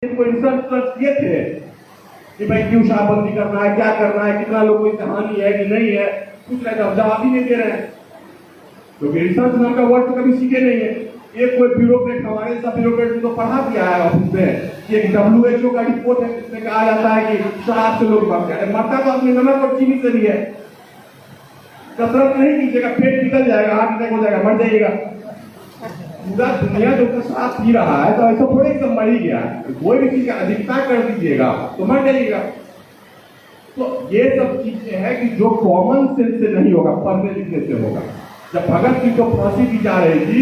इनको इंसर्ट किए थे कि भाई क्यों शराबबंदी करना है, क्या करना है, कितना लोगों की हानि है कि नहीं है, कुछ नहीं, जवाब ही नहीं दे रहे हैं क्योंकि रिसर्च नाम का वर्ड तो कभी सीखे नहीं है। एक कोई ब्यूरोक्रेट, हमारे सब ब्यूरोक्रेट तो पढ़ा दिया है ऑफिस में कि एक WHO का रिपोर्ट है जिसमें कहा जाता है कि शराब से लोग मरते हैं। मरता तो अपने नमक और चीनी से भी है। कसरत नहीं कीजिएगा, पेट निकल जाएगा, हार्ट अटैक हो जाएगा, मर जाइएगा। पूरा दुनिया जो शराब पी रहा है तो ऐसा थोड़े एकदम मर ही गया। कोई भी चीज का अधिकता कर दीजिएगा तो मर जाइएगा। तो ये सब चीजें हैं कि जो कॉमन सेंस से नहीं होगा, पढ़ने लिखने से होगा। जब भगत सिंह को फांसी दी जा रही थी,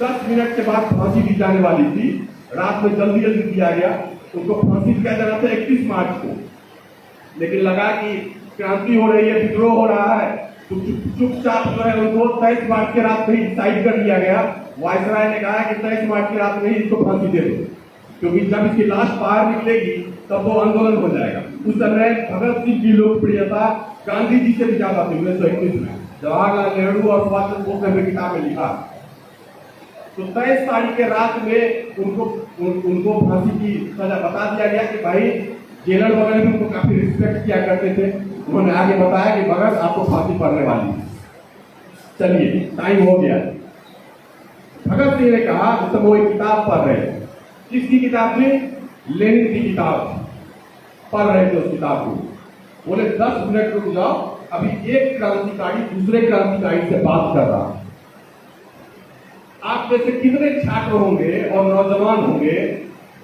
10 मिनट के बाद फांसी दी जाने वाली थी, रात में जल्दी जल्दी दिया गया, उनको फांसी दिया जाना था 31 मार्च को, लेकिन लगा कि क्रांति हो रही है, विद्रोह हो रहा है, तो चुपचाप जो है उनको 23 मार्च की रात में ही डिसाइड कर दिया गया। वायसराय ने कहा कि 23 मार्च की रात में ही इसको फांसी दे दो, क्योंकि जब इसकी लाश बाहर निकलेगी तब वो आंदोलन हो जाएगा। उस समय भगत सिंह की लोकप्रियता गांधी जी से भी ज्यादा थी 1921 में। जवाहरलाल नेहरू और सुभाष चंद्र बोस ने किताब में लिखा। तो 23 तारीख के रात में उनको फांसी की सजा बता दिया गया कि भाई जेलर वगैरह भी उनको काफी रिस्पेक्ट किया करते थे। उन्होंने आगे बताया कि भगत आपको फांसी पड़ने वाली है, चलिए टाइम हो गया। भगत सिंह ने कहा, तो वो एक किताब पढ़ रहे थे। किसकी किताब थी? लेनिन की किताब पढ़ रहे थे। उस किताब को बोले 10 मिनट रुक जाओ, अभी एक क्रांतिकारी दूसरे क्रांतिकारी से बात कर रहा है। आप में से कितने छात्र होंगे और नौजवान होंगे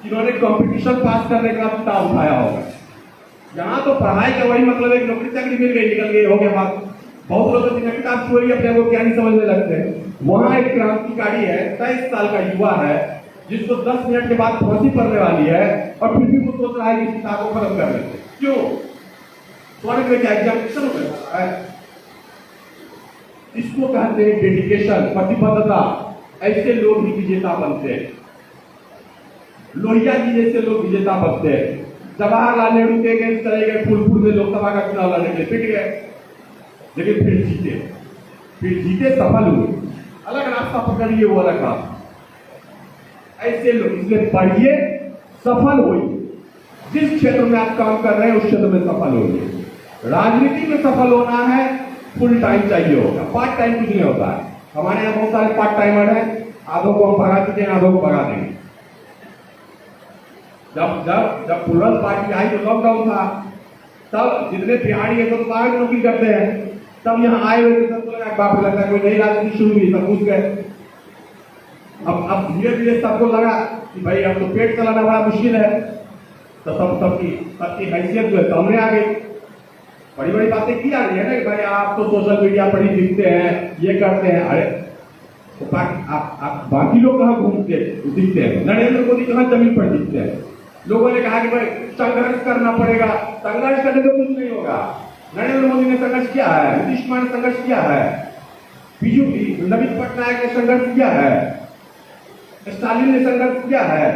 जिन्होंने कंपटीशन पास करने का किताब उठाया होगा? यहाँ तो पढ़ाई का वही मतलब है, नौकरी चाकरी मिल गई, निकल गई, हो गया बात। बहुत लोग तो किताब छोड़ी अपने को क्या नहीं समझने लगते हैं। वहां एक क्रांतिकारी है, 23 साल का युवा है, जिसको 10 मिनट के बाद फांसी पड़ने वाली है, और फिर भी वो सोच रहा है कि किताब को खत्म कर लेते। क्यों? स्वर्ग में क्या एग्जामिनेशन हो गया है? इसको कहते हैं डेडिकेशन, प्रतिबद्धता। ऐसे लोग ही विजेता बनते हैं। लोहिया जी जैसे लोग विजेता बनते हैं। जवाहरलाल नेहरू के अगेंस्ट चले गए, फूलपुर में लोकसभा का चुनाव लड़ने के लिए, पिट गए, लेकिन फिर जीते, सफल हुए। अलग रास्ता पकड़िए, वो अलग रास्ता। ऐसे लोग, इसलिए पढ़िए, सफल होइए। जिस क्षेत्र में आप काम कर रहे हैं उस क्षेत्र में सफल होइए। राजनीति में सफल होना है, फुल टाइम चाहिए होगा, पार्ट टाइम कुछ नहीं होता है। हमारे यहाँ बहुत सारे पार्ट टाइमर हैं, आधों को हम भगा चुके हैं, आधों को भगा देंगे। जब प्लुरल पार्टी आई तो लॉकडाउन था, तब जितने बिहारी है तो बाहर नौकरी करते हैं, तब यहाँ आए हुए थे, सबको लगा बाप लगता है कोई नई राजनीति शुरू हुई, सब घुस गए। अब धीरे धीरे सबको लगा कि भाई अब तो पेट चलाना बड़ा मुश्किल है, तो सबकी हैसियत जो है सामने आ गई। बड़ी बड़ी बातें की आ रही है ना कि भाई आप तो सोशल मीडिया पर ही दिखते हैं, ये करते हैं। अरे तो आप बाकी लोग कहाँ घूमते दिखते हैं? नरेंद्र मोदी कहाँ जमीन पर दिखते हैं? लोगों ने कहा कि भाई संघर्ष करना पड़ेगा। संघर्ष करने से कुछ नहीं होगा। नरेंद्र मोदी ने संघर्ष किया है, नीतीश कुमार ने संघर्ष किया है, नवीन पटनायक ने संघर्ष किया है, स्टालिन ने संघर्ष किया है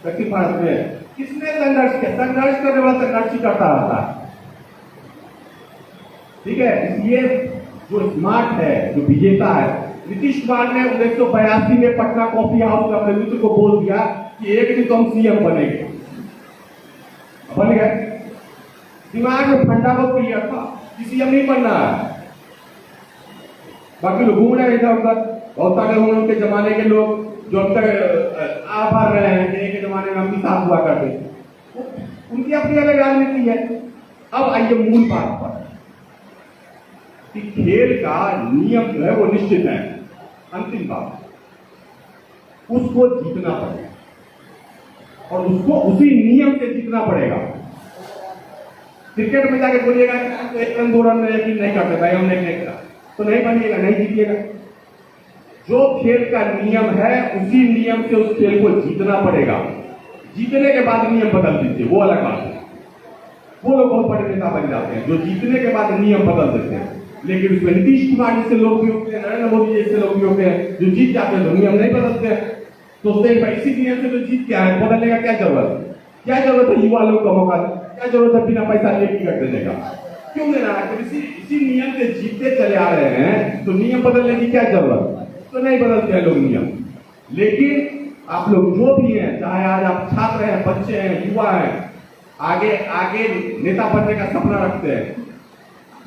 दक्षिण भारत में। किसने संघर्ष किया? संघर्ष करने वाला संघर्ष ही करता रहता है। ठीक है, इसलिए जो स्मार्ट है, जो विजेता है, नीतीश कुमार ने 1982 में पटना कॉफी हाउस में अपने मित्र को बोल दिया कि एक दिन तो हम सीएम बनेंगे, बन गए। दिमाग में फंडा बहुत क्लियर था कि सीएम नहीं बनना है। बाकी लोग घूम रहे हैं इधर उधर, बहुत सारे होंगे उनके जमाने के लोग जो अब तक आ रहे हैं कि एक जमाने में हम भी साथ हुआ करते, उनकी अपनी अलग राजनीति है। अब आइए मूल बात पर कि खेल का नियम जो है वो निश्चित है। अंतिम बात, उसको जीतना पड़ेगा और उसको उसी नियम से जीतना पड़ेगा। क्रिकेट में जाके बोलिएगा कि एक रन 2 रन में यकीन नहीं करते भाई, हमने नहीं करा, तो नहीं बनिएगा, नहीं जीतिएगा। जो खेल का नियम है उसी नियम से उस खेल को जीतना पड़ेगा। जीतने के बाद नियम बदल दीजिए, वो अलग बात है। वो लोग बहुत बड़े नेता बन जाते हैं जो जीतने के बाद नियम बदल देते हैं, लेकिन उसमें नीतीश कुमार जैसे लोग भी होते हैं, नरेंद्र मोदी जैसे लोग भी होते हैं जो जीत जाते हैं तो नियम नहीं बदलते हैं। तो इसी नियम से तो जीत क्या है, बदलने का क्या जरूरत है? क्या जरूरत है युवा लोग का मौका, क्या जरूरत है बिना पैसा लिए टिकट देने का? क्यों देना है? इसी नियम से जीतते चले आ रहे हैं, तो नियम बदलने की क्या जरूरत? तो नहीं बदलते हैं लोग नियम। लेकिन आप लोग जो भी हैं, चाहे आज आप छात्र हैं, बच्चे हैं, युवा हैं, आगे आगे नेता बनने का सपना रखते हैं,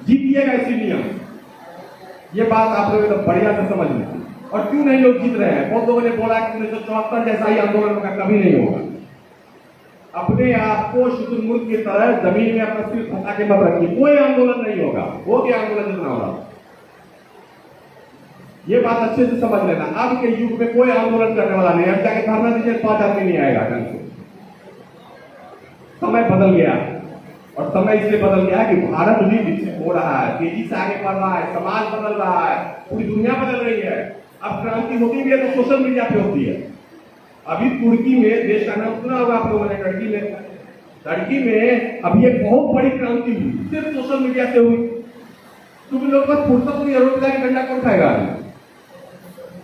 जीतिएगा इसी नियम। ये बात आप लोग एकदम बढ़िया से समझ लें। और क्यों नहीं लोग जीत रहे हैं? बहुत लोगों ने बोला कि 1974 जैसा ही आंदोलन का कभी नहीं होगा। अपने आप को शुतुरमुर्ग की तरह जमीन में अपना सिर फंसा के मत रखिए, कोई आंदोलन नहीं होगा। हो गया आंदोलन जितना हो रहा, ये बात अच्छे से समझ लेना। अब के युग में कोई आंदोलन करने वाला नहीं। अब जाके धरना दीजिए, 5 आदमी नहीं आएगा ढंग से। समय बदल गया, और समय इसलिए बदल गया है कि भारत भी विकसित हो रहा है, तेजी से आगे बढ़ रहा है, समाज बदल रहा है, पूरी दुनिया बदल रही है। अब क्रांति होती भी है तो सोशल मीडिया पे होती है। अभी तुर्की में, देश का नाम सुना होगा आप लोगों ने, टर्की में अभी एक बहुत बड़ी क्रांति हुई, सिर्फ सोशल मीडिया से हुई। क्योंकि लोग बस फुर्सत नहीं, रोक कि डंडा कौन खाएगा।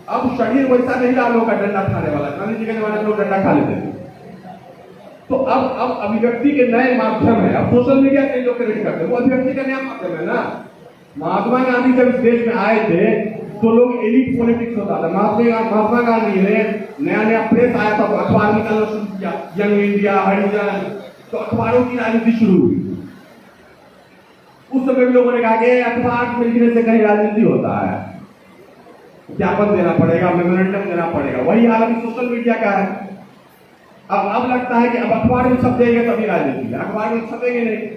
अब शरीर वैसा नहीं रहा लोग का डंडा खाने वाला। गांधी जी के जमाने में लोग डंडा खा लेते थे। तो अब अभिव्यक्ति के नए माध्यम है। अब सोशल मीडिया से लोग क्रिएट करते हैं, वो अभिव्यक्ति का नया माध्यम है ना। महात्मा गांधी जब इस देश में आए थे तो लोग एलिट पॉलिटिक्स होता था। महात्मा गांधी ने नया नया प्रेस आया था तो अखबार निकालना शुरू किया, यंग इंडिया, हरिजन, तो अखबारों की राजनीति शुरू हुई। उस समय भी लोगों ने कहा कि अखबार मिलने से कहीं राजनीति होता है, ज्ञापन देना पड़ेगा, मेमोरेंडम देना पड़ेगा। वही हाल सोशल मीडिया का है। अब लगता है कि अब अखबार में छप जाएंगे तभी राजनीति है, अखबार में छपेंगे नहीं।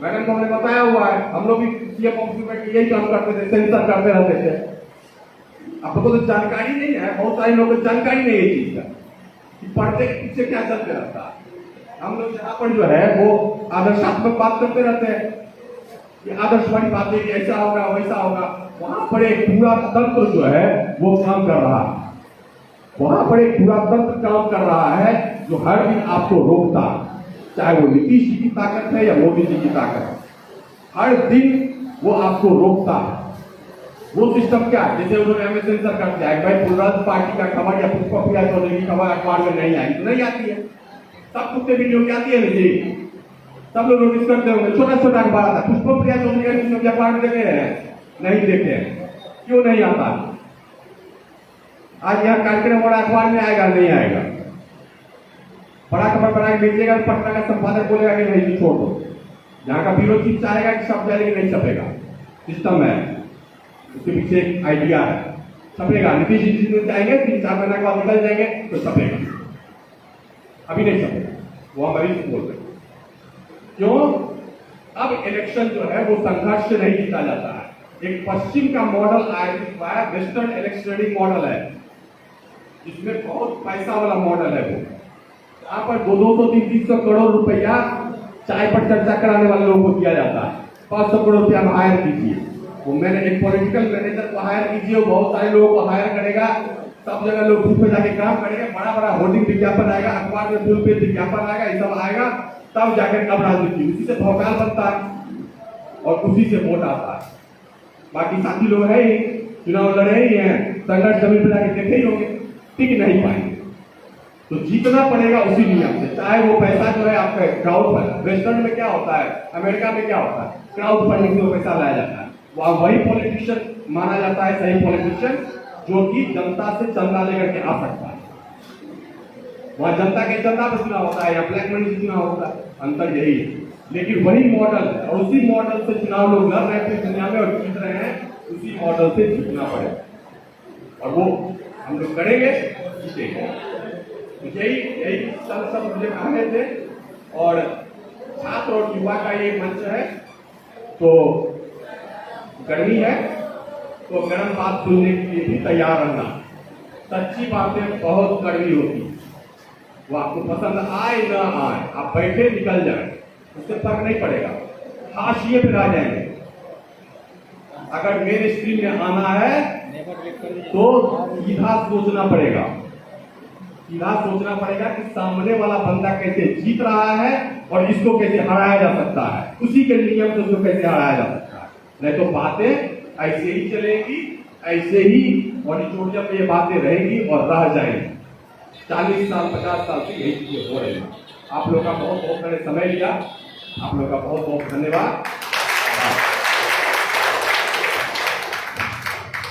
मैडम को हमने बताया हुआ है, हम लोग भी सीएम ऑफिस में यही काम करते थे, सेंसर करते रहते थे। अब तो जानकारी नहीं है, बहुत सारे लोगों को जानकारी नहीं है चीज का कि पढ़ते पीछे क्या चलते रहता है। हम लोग यहाँ पर जो है वो आदर्शात्मक बात करते रहते हैं कि आदर्शवादी बातें कि ऐसा होगा वैसा होगा। वहां पर एक पूरा तंत्र जो है वो काम कर रहा है, वहां पर एक पूरा तंत्र काम कर रहा है जो हर दिन आपको रोकता, चाहे वो नीतीश जी की ताकत है या मोदी जी की ताकत है, हर दिन वो आपको रोकता है। वो सिस्टम क्या है? जैसे उन्होंने हमें सेंसर कर दिया है, भाई पुलराज पार्टी का खबर या पुष्पा प्रिया चौधरी की खबर अखबार में नहीं आई तो नहीं आती है। सब कुत्ते वीडियो की आती है ना जी, सब लोग नोटिस करते होंगे। छोटा छोटा अखबार आता है, पुष्पा प्रिया चौधरी का न्यूज अखबार में देखे हैं? नहीं देखे। क्यों नहीं आता? आज यहाँ कार्यक्रम बड़ा अखबार में आएगा नहीं आएगा? बड़ा खबर बना के भेजिएगा, पटना का संपादक बोलेगा कि नहीं छोड़ दो। यहाँ का ब्यूरो चीफ चाहेगा कि छप जाएगा, नहीं छपेगा। सिस्टम है, उसके पीछे एक आइडिया है, छपेगा। नीतीश जी चाहेंगे 3-4 महीने के बाद निकल जाएंगे तो छपेगा, अभी नहीं छपेगा। वो हम अभी बोल रहे हैं। क्यों? अब इलेक्शन जो है वो संघर्ष से नहीं जीता जाता है। एक पश्चिम का मॉडल आयोजित हुआ है, वेस्टर्न इलेक्शनिंग मॉडल है, इसमें बहुत पैसा वाला मॉडल है। वो यहाँ पर 200-300 करोड़ रुपया चाय पर चर्चा कराने वाले लोगों को दिया जाता है। 500 करोड़ रुपया हायर कीजिए, वो मैंने एक पॉलिटिकल मैनेजर को हायर कीजिए, वो बहुत सारे लोगों को हायर करेगा, सब जगह लोग बूथ पे जाके काम करेंगे, बड़ा बड़ा होर्डिंग विज्ञापन आएगा, अखबार में फुल पेज विज्ञापन आएगा, ये सब आएगा, तब जाकर अब राजनीति उसी से भौकाल बनता है और उसी से वोट आता है। बाकी साथी लोग है ही, चुनाव लड़े ही हैं, संघर्ष जमीन पर जाके देखे ही होंगे, टिक नहीं पाएंगे। तो जीतना पड़ेगा उसी नियम से, चाहे वो पैसा जो है आपका क्राउड फंड। वेस्टर्न में क्या होता है, अमेरिका में क्या होता है, क्राउड फंडिंग से पैसा लाया जाता है। वही पॉलिटिशियन माना जाता है सही पॉलिटिशियन जो कि जनता से चंदा लेकर के आ सकता है। वहां जनता के चंदा पर चुनाव होता है या ब्लैक मनी से चुनाव होता है, अंतर यही है। लेकिन वही मॉडल है और उसी मॉडल से चुनाव लोग लड़ रहे थे दुनिया में और जीत रहे हैं, उसी मॉडल से जीतना पड़ेगा और वो हम लोग करेंगे, जीतेंगे। यही सब मुझे कहने थे। और छात्र और युवा का ये मंच है, तो गर्मी है तो गर्म बात सुनने के लिए भी तैयार रहना। सच्ची बातें बहुत कड़वी होती, वो आपको पसंद आए ना आए, आप बैठे निकल जाए, उससे फर्क नहीं पड़ेगा, हाशिए पे आ जाएंगे। अगर मेरे स्ट्रीम में आना है तो सीधा सोचना पड़ेगा, सीधा सोचना पड़ेगा कि सामने वाला बंदा कैसे जीत रहा है और इसको कैसे हराया जा सकता है, उसी के नियम से उसको कैसे हराया जा सकता है। नहीं तो बातें ऐसे ही चलेगी, ऐसे ही ऑडिटोरियम में ये बातें रहेगी और रह जाएंगी। 40 साल 50 साल से यही चीजें हो रही है। आप लोग का बहुत बहुत मैंने समय लिया, आप लोग का बहुत बहुत धन्यवाद।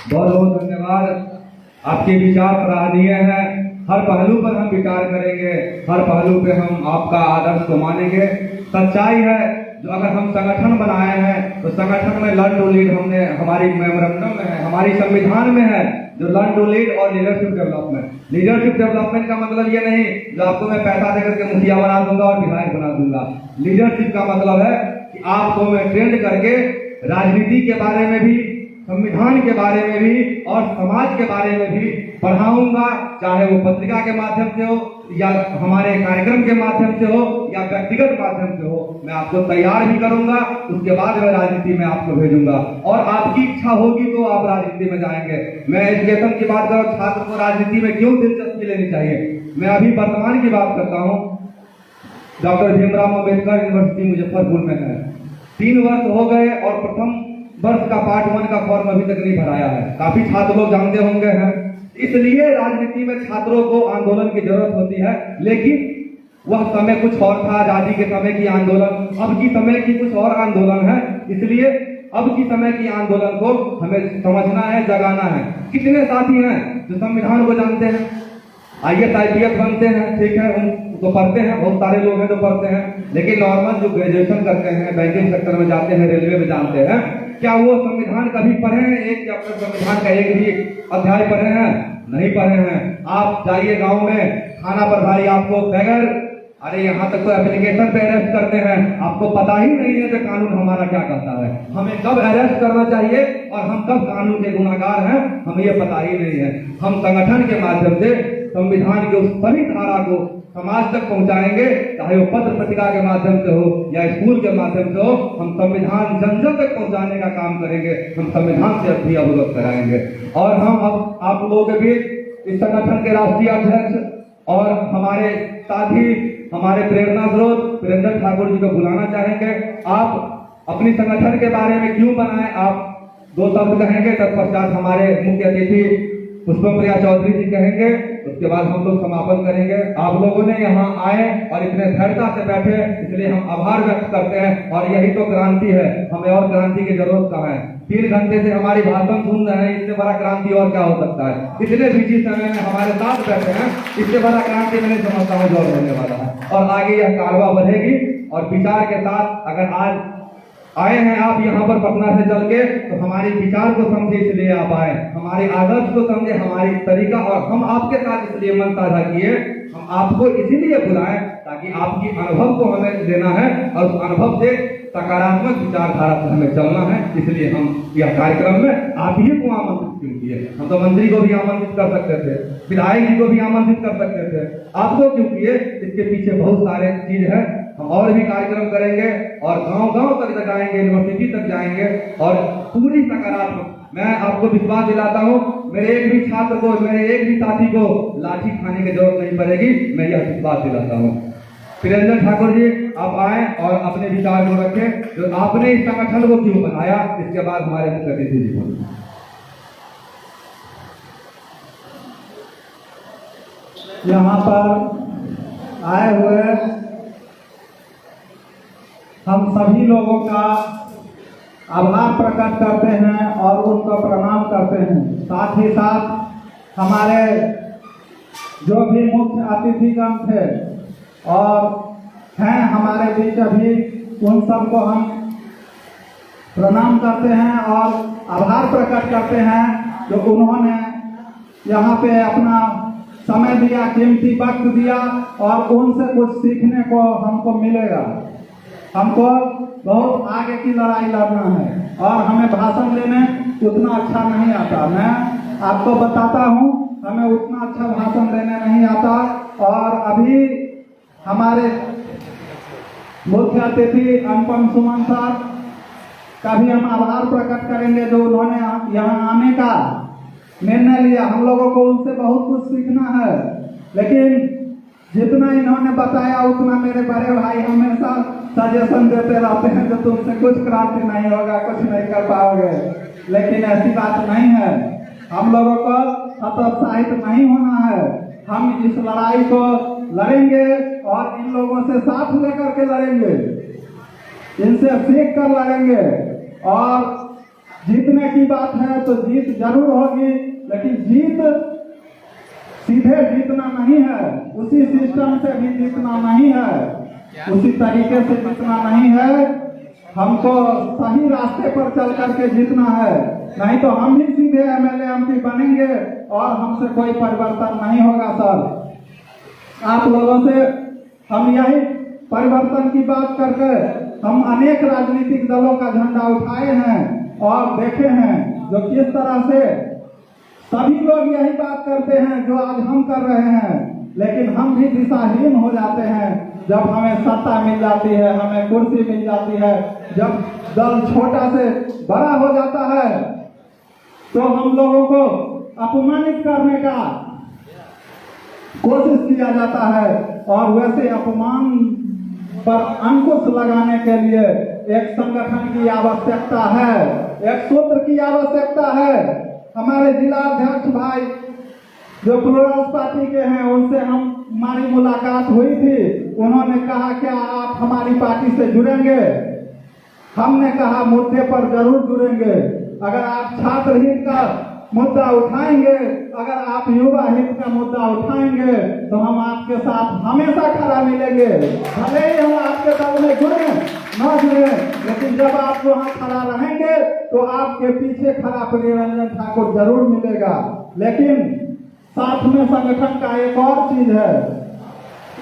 बहुत बहुत धन्यवाद। आपके विचार सराहनीय हैं। हर पहलू पर हम विचार करेंगे, हर पहलू पे हम आपका आदर्श को मानेंगे। सच्चाई है जो अगर हम संगठन बनाए हैं तो संगठन में लर्न टू लीड हमने हमारी मेमोरेंडम में है, हमारी संविधान में है जो लर्न टू लीड और लीडरशिप डेवलपमेंट। लीडरशिप डेवलपमेंट का मतलब ये नहीं जो आपको मैं पैसा देकर के मुखिया बना दूंगा और विधायक बना दूंगा। लीडरशिप का मतलब है कि आपको मैं ट्रेंड करके राजनीति के बारे में भी, संविधान के बारे में भी और समाज के बारे में भी पढ़ाऊंगा, चाहे वो पत्रिका के माध्यम से हो या हमारे कार्यक्रम के माध्यम से हो या व्यक्तिगत माध्यम से हो। मैं आपको तैयार भी करूंगा, उसके बाद मैं राजनीति में आपको भेजूंगा और आपकी इच्छा होगी तो आप राजनीति में जाएंगे। मैं एजुकेशन की बात करूं, छात्र को राजनीति में क्यों दिलचस्पी लेनी चाहिए। मैं अभी वर्तमान की बात करता हूँ। डॉक्टर भीमराव अम्बेडकर यूनिवर्सिटी मुजफ्फरपुर में है। 3 वर्ष हो गए और प्रथम वर्ष का पार्ट 1 का फॉर्म अभी तक नहीं भराया है। काफी छात्र लोग जानते होंगे हैं। इसलिए राजनीति में छात्रों को आंदोलन की जरूरत होती है, लेकिन वह समय कुछ और था, आजादी के समय की आंदोलन, अब की समय की कुछ और आंदोलन है। इसलिए अब की समय की आंदोलन को हमें समझना है, जगाना है। कितने साथी हैं जो संविधान को जानते हैं, IAS IPS बनते हैं, ठीक है, उनको पढ़ते हैं, बहुत सारे लोग हैं जो पढ़ते हैं, लेकिन नॉर्मल जो ग्रेजुएशन करते हैं, बैंकिंग सेक्टर में जाते हैं, रेलवे में जानते हैं, क्या वो संविधान कभी पढ़े हैं? एक चैप्टर संविधान का एक भी अध्याय पढ़े हैं? नहीं पढ़े हैं। आप जाइए गांव में, थाना प्रभारी आपको बगैर, अरे यहाँ तक तो एप्लीकेशन पे अरेस्ट करते हैं, आपको पता ही नहीं है कि कानून हमारा क्या कहता है, हमें कब अरेस्ट करना चाहिए और हम कब कानून के गुनाहगार हैं, हमें ये पता ही नहीं है। हम संगठन के माध्यम से संविधान के उस सभी धारा को समाज तक पहुंचाएंगे, चाहे वो पत्र पत्रिका के माध्यम से हो या स्कूल के माध्यम से हो। हम संविधान जन जन तक पहुंचाने का काम करेंगे, हम संविधान से भी अवगत कराएंगे। और हम अब आप लोगों के बीच इस संगठन के राष्ट्रीय अध्यक्ष और हमारे साथी, हमारे प्रेरणा स्रोत प्रियंजन ठाकुर जी को बुलाना चाहेंगे। आप अपनी संगठन के बारे में क्यों बनाए, आप 2 शब्द कहेंगे, तत्पश्चात हमारे मुख्य अतिथि पुष्पप्रिया चौधरी जी कहेंगे, उसके बाद हम लोग समापन करेंगे। आप लोगों ने यहाँ आए और इतने धैर्यता से बैठे, इसलिए हम आभार व्यक्त करते हैं। और यही तो क्रांति है, हमें और क्रांति की जरूरत कहाँ है। 3 घंटे से हमारी भाषण सुन रहे हैं, इससे बड़ा क्रांति और क्या हो सकता है। इतने बिजी समय में हमारे साथ बैठे हैं, इससे बड़ा क्रांति मैंने समझता हूँ जो होने वाला है। और आगे यह कारवा बढ़ेगी और विचार के साथ अगर आज आए हैं आप यहाँ पर पटना से चल के, तो हमारे विचार को समझे इसलिए आप आए, हमारे आदर्श को समझे, हमारी तरीका, और हम आपके साथ इसलिए मन साझा किए। हम आपको इसीलिए बुलाएं ताकि आपकी अनुभव को हमें देना है और उस अनुभव से सकारात्मक विचारधारा से हमें चलना है। इसलिए हम यह कार्यक्रम में आप ही को आमंत्रित क्यों किए। हम तो मंत्री को भी आमंत्रित कर सकते थे, विधायक जी को भी आमंत्रित कर सकते थे, आपको क्यों किए? इसके पीछे बहुत सारे चीज है। हम और भी कार्यक्रम करेंगे और गांव-गांव तक जाएंगे, यूनिवर्सिटी तक जाएंगे और पूरी सकारात्मक। मैं आपको विश्वास दिलाता हूं, मेरे एक भी छात्र को, मेरे एक भी साथी को लाठी खाने की जरूरत नहीं पड़ेगी, मैं यह विश्वास दिलाता हूं। प्रियंजन ठाकुर जी, आप आए और अपने विचार को रखें, जो आपने इस संगठन को क्यों बनाया। इसके बाद हमारे मुख्य अतिथि जी बोलेंगे। यहाँ पर आए हुए हम सभी लोगों का आभार प्रकट करते हैं और उनको प्रणाम करते हैं। साथ ही साथ हमारे जो भी मुख्य अतिथिगण थे और हैं हमारे बीच अभी, उन सबको हम प्रणाम करते हैं और आभार प्रकट करते हैं जो उन्होंने यहाँ पे अपना समय दिया, कीमती वक्त दिया और उनसे कुछ सीखने को हमको मिलेगा। हमको बहुत आगे की लड़ाई लड़ना है और हमें भाषण देने उतना अच्छा नहीं आता। मैं आपको बताता हूँ, हमें उतना अच्छा भाषण देने नहीं आता। और अभी हमारे मुख्य अतिथि अनुपम सुमन साहब का भी हम आभार प्रकट करेंगे जो उन्होंने यहाँ आने का निर्णय लिया। हम लोगों को उनसे बहुत कुछ सीखना है, लेकिन जितना इन्होंने बताया उतना मेरे बड़े भाई हमेशा सजेशन देते रहते हैं जो तुमसे कुछ क्रांति नहीं होगा, कुछ नहीं कर पाओगे। लेकिन ऐसी बात नहीं है, हम लोगों को हतोत्साहित नहीं होना है। हम इस लड़ाई को लड़ेंगे और इन लोगों से साथ लेकर के लड़ेंगे, इनसे सीख कर लड़ेंगे। और जीतने की बात है तो जीत जरूर होगी, लेकिन जीत सीधे सीधे जीतना नहीं है, उसी सिस्टम से भी जीतना नहीं है, उसी तरीके से जीतना नहीं है। हमको सही रास्ते पर चल करके जीतना है, नहीं तो हम भी सीधे एमएलए एमपी बनेंगे और हमसे कोई परिवर्तन नहीं होगा। सर, आप लोगों से हम यही परिवर्तन की बात करके हम अनेक राजनीतिक दलों का झंडा उठाए हैं और देखे हैं जो किस तरह से सभी लोग यही बात करते हैं जो आज हम कर रहे हैं, लेकिन हम भी दिशाहीन हो जाते हैं जब हमें सत्ता मिल जाती है, हमें कुर्सी मिल जाती है। जब दल छोटा से बड़ा हो जाता है तो हम लोगों को अपमानित करने का कोशिश किया जाता है, और वैसे अपमान पर अंकुश लगाने के लिए एक संगठन की आवश्यकता है, एक सूत्र की आवश्यकता है। हमारे जिला अध्यक्ष भाई जो प्लूरल्स पार्टी के हैं, उनसे हमारी मुलाकात हुई थी। उन्होंने कहा क्या आप हमारी पार्टी से जुड़ेंगे? हमने कहा मुद्दे पर जरूर जुड़ेंगे। अगर आप छात्र हित का मुद्दा उठाएंगे, अगर आप युवा हित का मुद्दा उठाएंगे तो हम आपके साथ हमेशा खड़ा मिलेंगे। भले ही हम आपके दल में जुड़े न जुड़े, लेकिन जब आप वहाँ खड़ा रहेंगे तो आपके पीछे खड़ा प्रियरंजन ठाकुर जरूर मिलेगा। लेकिन साथ में संगठन का एक और चीज है,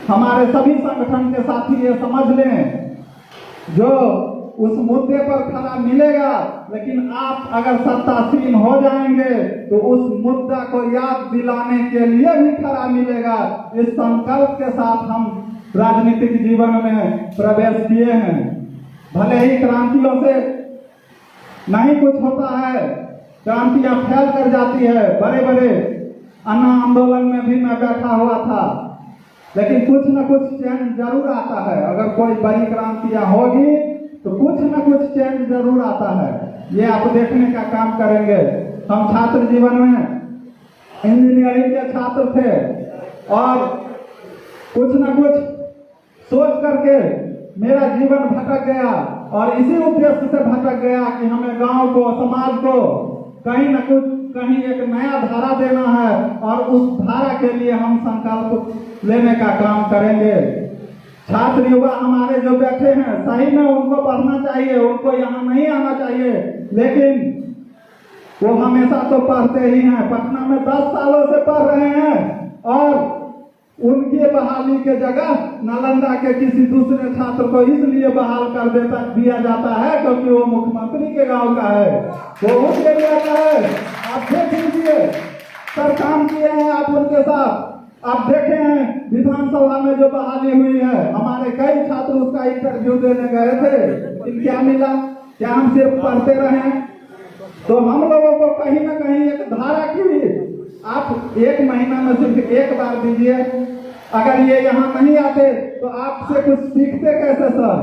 हमारे सभी संगठन के साथी ये समझ लें, जो उस मुद्दे पर खड़ा मिलेगा, लेकिन आप अगर सत्तासीन हो जाएंगे तो उस मुद्दा को याद दिलाने के लिए भी खड़ा मिलेगा। इस संकल्प के साथ हम राजनीतिक जीवन में प्रवेश किए हैं। भले ही क्रांतियों से नहीं कुछ होता है, क्रांतियां फैल कर जाती है। बड़े बड़े अन्ना आंदोलन में भी मैं बैठा हुआ था, लेकिन कुछ न कुछ चेंज जरूर आता है। अगर कोई बड़ी क्रांतियां होगी तो कुछ न कुछ चेंज जरूर आता है। ये आप देखने का काम करेंगे। हम छात्र जीवन में इंजीनियरिंग के छात्र थे और कुछ न कुछ सोच करके मेरा जीवन भटक गया, और इसी उद्देश्य से भटक गया कि हमें गांव को, समाज को कहीं न कुछ कहीं एक नया धारा देना है, और उस धारा के लिए हम संकल्प लेने का काम करेंगे। छात्र युवा हमारे जो बैठे हैं, सही में उनको पढ़ना चाहिए, उनको यहाँ नहीं आना चाहिए, लेकिन वो हमेशा तो पढ़ते ही हैं। पटना में 10 सालों से पढ़ रहे हैं और उनकी बहाली के जगह नालंदा के किसी दूसरे छात्र को इसलिए बहाल कर दिया जाता है क्योंकि वो मुख्यमंत्री के गांव का है, वो उस एरिया का है। आप देख लीजिए, सर काम किए हैं आप उनके साथ। आप देखे हैं विधानसभा में जो बहाली हुई है, हमारे कई छात्र उसका इंटरव्यू देने गए थे, लेकिन क्या मिला? क्या हम सिर्फ पढ़ते रहे? तो हम लोगों को कहीं ना कहीं एक धारा की भी आप 1 महीना में सिर्फ 1 बार दीजिए। अगर ये यहाँ नहीं आते तो आपसे कुछ सीखते कैसे सर?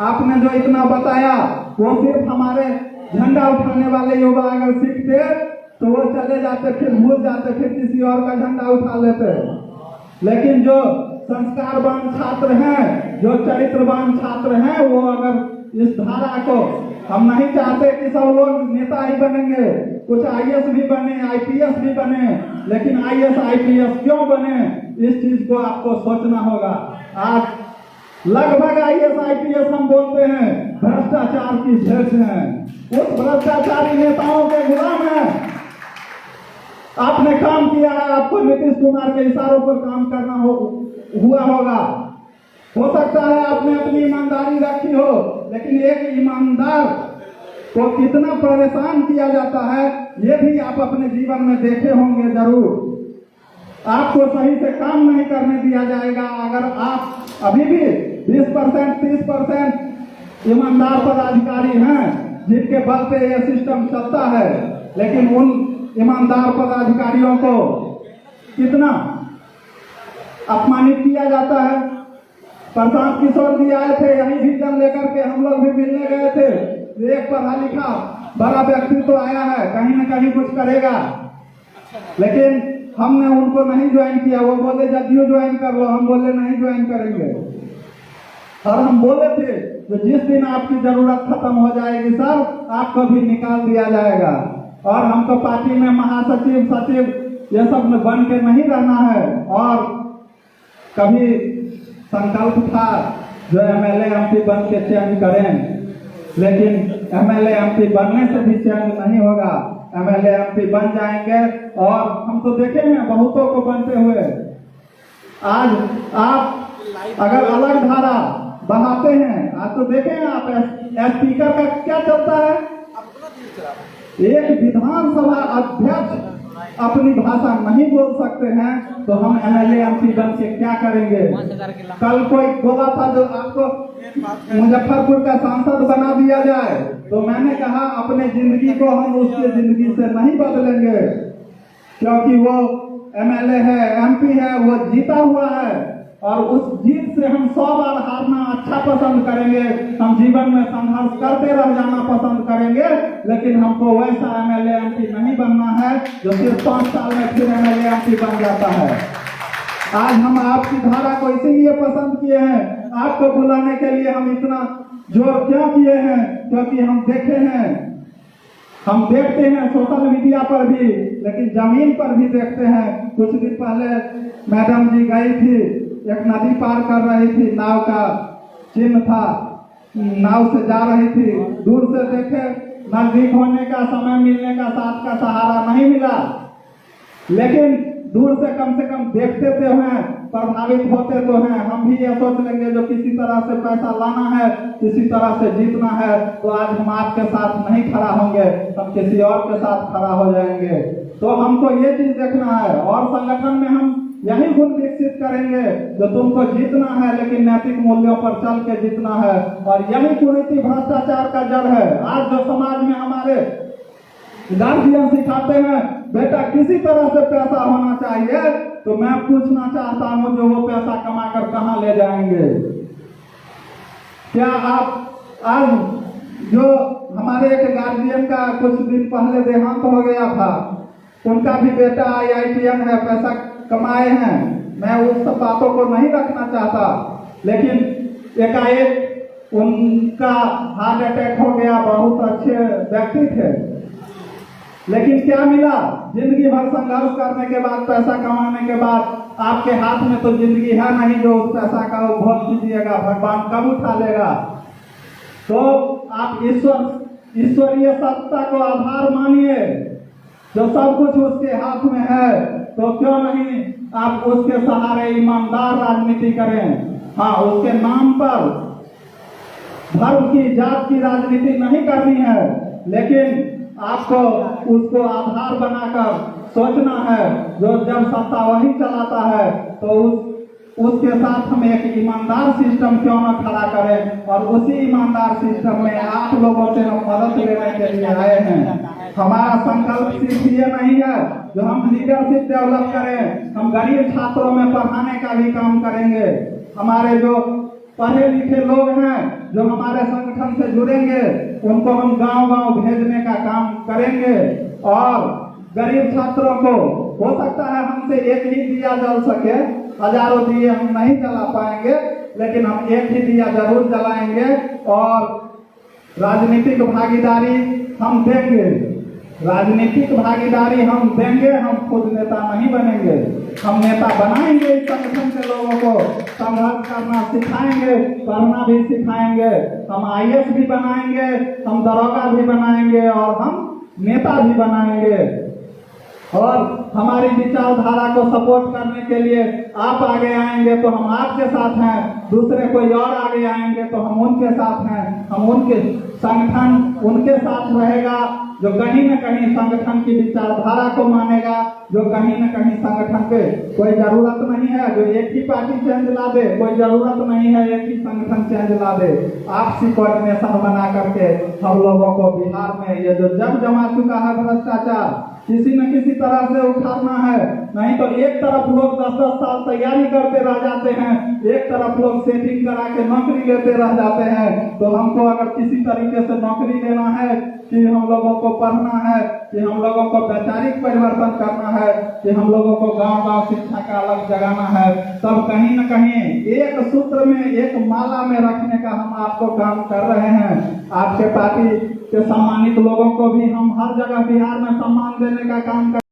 आपने जो इतना बताया वो सिर्फ हमारे झंडा उठाने वाले युवा अगर सीखते तो वो चले जाते, फिर भूल जाते, फिर किसी और का झंडा उठा लेते। लेकिन जो संस्कारवान छात्र हैं, जो चरित्रवान छात्र हैं, वो अगर इस धारा को, हम नहीं चाहते कि सब लोग नेता ही बनेंगे, कुछ आईएएस भी बने, आईपीएस भी बने, लेकिन आईएएस आईपीएस क्यों बने, इस चीज को आपको सोचना होगा। आज लगभग आईएएस आईपीएस हम बोलते हैं भ्रष्टाचार की भेष हैं, उस भ्रष्टाचारी नेताओं के गुलाम हैं। आपने काम किया है, आपको नीतीश कुमार के इशारों पर काम करना हुआ होगा। हो सकता है आपने अपनी ईमानदारी रखी हो, लेकिन एक ईमानदार को कितना परेशान किया जाता है ये भी आप अपने जीवन में देखे होंगे जरूर। आपको सही से काम नहीं करने दिया जाएगा अगर आप अभी भी 20% 30% ईमानदार पदाधिकारी हैं जिनके बल पे यह सिस्टम चलता है, लेकिन उन ईमानदार पदाधिकारियों को कितना अपमानित किया जाता है। प्रशांत किशोर जी आए थे, यही विजन लेकर के हम लोग भी मिलने गए थे। एक पढ़ा लिखा बड़ा व्यक्ति तो आया है, कहीं न कहीं कुछ करेगा, लेकिन हमने उनको नहीं ज्वाइन किया। वो बोले जदयू ज्वाइन कर लो, हम बोले नहीं ज्वाइन करेंगे। और हम बोले थे तो जिस दिन आपकी जरूरत खत्म हो जाएगी सर, आपको भी निकाल दिया जाएगा। और हमको पार्टी में महासचिव, सचिव ये सब में बन के नहीं रहना है। और कभी संकल्प था जो एमएलए एमपी बन के चेंज करें, लेकिन एमएलए एमपी बनने से भी चेंज नहीं होगा। एमएलए एमपी बन जाएंगे और हम तो देखे हैं बहुतों को बनते हुए। आज आप अगर अलग धारा बढ़ाते हैं, आज तो देखे हैं आप स्पीकर का क्या चलता है, एक विधानसभा अध्यक्ष अपनी भाषा नहीं बोल सकते हैं तो हम एमएलए एमपी बन के क्या करेंगे। कल कोई बोला था जो आपको मुजफ्फरपुर का सांसद बना दिया जाए, तो मैंने कहा अपने जिंदगी को हम उसके जिंदगी से नहीं बदलेंगे, क्योंकि वो एमएलए है, एमपी है, वो जीता हुआ है और उस जीत से हम 100 बार हारना अच्छा पसंद करेंगे। हम जीवन में संघर्ष करते रह जाना पसंद करेंगे, लेकिन हमको वैसा एमएलए एमपी नहीं बनना है जो सिर्फ 5 साल में फिर एमएलए एमपी बन जाता है। आज हम आपकी धारा को इसीलिए पसंद किए हैं, आपको बुलाने के लिए हम इतना जोर क्यों किए हैं, क्योंकि हम देखे हैं, हम देखते हैं सोशल मीडिया पर भी, लेकिन जमीन पर भी देखते हैं। कुछ दिन पहले मैडम जी गई थी, एक नदी पार कर रही थी, नाव का चिन्ह था, नाव से जा रही थी, दूर से देखे, नजदीक होने का, समय मिलने का, साथ का सहारा नहीं मिला, लेकिन दूर से कम देखते तो हैं, प्रभावित होते तो हैं। हम भी ये सोच लेंगे जो किसी तरह से पैसा लाना है, किसी तरह से जीतना है, तो आज हम आपके साथ नहीं खड़ा होंगे, हम किसी और के साथ खड़ा हो जाएंगे। तो हमको ये चीज देखना है और संगठन में हम यही गुण विकसित करेंगे जो तुमको जीतना है, लेकिन नैतिक मूल्यों पर चल के जीतना है। और यही कुरीति भ्रष्टाचार का जड़ है। आज जो समाज में हमारे गार्जियन सिखाते हैं बेटा किसी तरह से पैसा होना चाहिए, तो मैं पूछना चाहता हूं जो वो पैसा कमाकर कहां ले जाएंगे। क्या आप आज जो हमारे एक गार्जियन का कुछ दिन पहले देहांत हो गया था, उनका भी बेटा IITN है, पैसा कमाए हैं, मैं उस सब बातों को नहीं रखना चाहता, लेकिन एकाएक उनका हार्ट अटैक हो गया। बहुत अच्छे व्यक्ति थे, लेकिन क्या मिला, जिंदगी भर संघर्ष करने के बाद, पैसा कमाने के बाद आपके हाथ में तो जिंदगी है नहीं जो उस पैसा का उपभोग कीजिएगा, भगवान कब उठा लेगा। तो आप ईश्वरीय सत्ता को आधार मानिए, जो सब कुछ उसके हाथ में है, तो क्यों नहीं आप उसके सहारे ईमानदार राजनीति करें। हाँ, उसके नाम पर धर्म की, जात की राजनीति नहीं करनी है, लेकिन आपको उसको आधार बनाकर सोचना है जो जब सत्ता वही चलाता है, तो उसके साथ हम एक ईमानदार सिस्टम क्यों न खड़ा करें। और उसी ईमानदार सिस्टम में आप लोगों से हम मदद लेने के लिए आए हैं। हमारा संकल्प सिर्फ ये नहीं है जो हम लीडरशिप डेवलप करें, हम गरीब छात्रों में पढ़ाने का भी काम करेंगे। हमारे जो पढ़े लिखे लोग हैं जो हमारे संगठन से जुड़ेंगे, उनको हम गांव-गांव भेजने का काम करेंगे। और गरीब छात्रों को हो सकता है हमसे एक ही दिया जल सके, हजारों दिए हम नहीं जला पाएंगे, लेकिन हम एक ही दिया जरूर जलाएंगे। और राजनीतिक भागीदारी हम देंगे, राजनीतिक भागीदारी हम देंगे, हम खुद नेता नहीं बनेंगे, हम नेता बनाएंगे। इस संगठन के लोगों को संघर्ष करना सिखाएंगे, पढ़ना भी सिखाएंगे, हम IAS भी बनाएंगे, हम दरोगा भी बनाएंगे और हम नेता भी बनाएंगे। और हमारी विचारधारा को सपोर्ट करने के लिए आप आगे आएंगे तो हम आपके साथ हैं, दूसरे कोई और आगे आएंगे तो हम उनके साथ हैं। हम उनके संगठन उनके साथ रहेगा जो कहीं न कहीं संगठन की विचारधारा को मानेगा, जो कहीं न कहीं संगठन पे कोई जरूरत नहीं है जो एक ही पार्टी चेंज ला दे, कोई जरूरत नहीं है एक ही संगठन चेंज ला दे। आपसी कोऑर्डिनेशन बना करके हम लोगों को बिहार में ये जो जब जमा चुका है भ्रष्टाचार, किसी न किसी तरह से उखाड़ना है। नहीं तो एक तरफ लोग 10-10 साल तैयारी करते रह जाते हैं, एक तरफ लोग सेटिंग करा के नौकरी लेते रह जाते हैं। तो हमको अगर किसी तरीके से नौकरी लेना है, कि हम लोगों को पढ़ना है, कि हम लोगों को वैचारिक परिवर्तन करना है, कि हम लोगों को गांव-गांव शिक्षा का अलग जगाना है, तब कहीं न कहीं एक सूत्र में, एक माला में रखने का हम आपको काम कर रहे हैं। आपके पार्टी के सम्मानित लोगों को भी हम हर जगह बिहार में सम्मान देने का काम कर